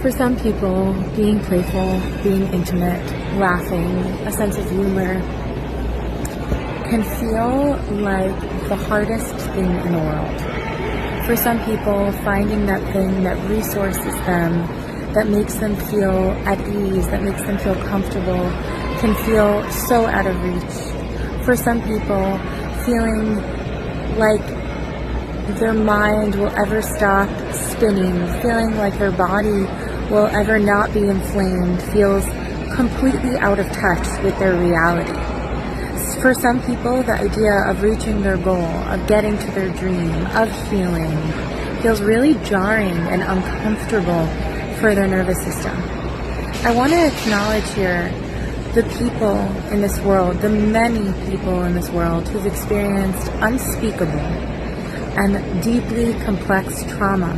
For some people, being playful, being intimate, laughing, a sense of humor can feel like the hardest thing in the world. For some people, finding that thing that resources them, that makes them feel at ease, that makes them feel comfortable, can feel so out of reach. For some people, feeling like their mind will ever stop spinning, feeling like their body will ever not be inflamed, feels completely out of touch with their reality. For some people, the idea of reaching their goal, of getting to their dream, of healing, feels really jarring and uncomfortable for their nervous system. I want to acknowledge here the people in this world, the many people in this world who've experienced unspeakable and deeply complex trauma,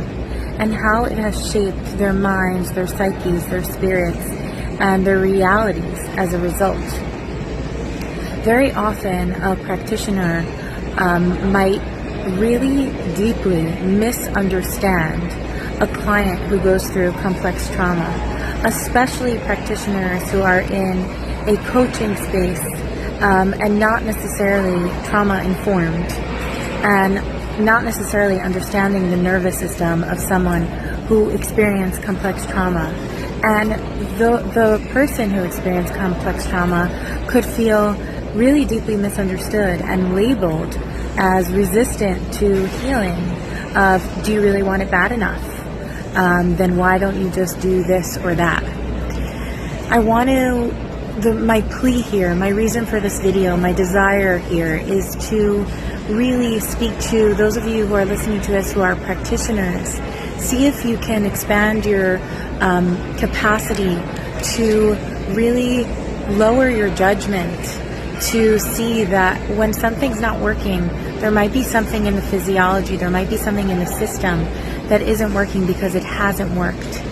and how it has shaped their minds, their psyches, their spirits, and their realities as a result. Very often, a practitioner might really deeply misunderstand a client who goes through complex trauma, especially practitioners who are in a coaching space and not necessarily trauma-informed, and not necessarily understanding the nervous system of someone who experienced complex trauma. And the person who experienced complex trauma could feel really deeply misunderstood and labeled as resistant to healing of, do you really want it bad enough? Then why don't you just do this or that? My plea here, my reason for this video, my desire here is to really speak to those of you who are listening to this who are practitioners. See if you can expand your capacity to really lower your judgment, to see that when something's not working, there might be something in the physiology, there might be something in the system that isn't working because it hasn't worked.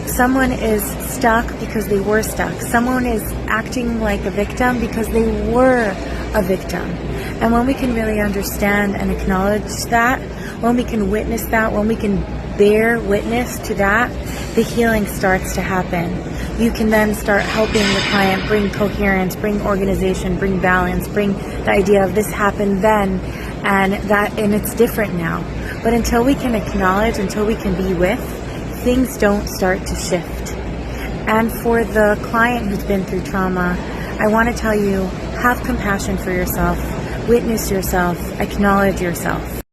Someone is stuck because they were stuck. Someone is acting like a victim because they were a victim. And when we can really understand and acknowledge that, when we can witness that, when we can bear witness to that, the healing starts to happen. You can then start helping the client bring coherence, bring organization, bring balance, bring the idea of this happened then, and it's different now. But until we can acknowledge, until we can be with, things don't start to shift. And for the client who's been through trauma, I want to tell you, have compassion for yourself, witness yourself, acknowledge yourself.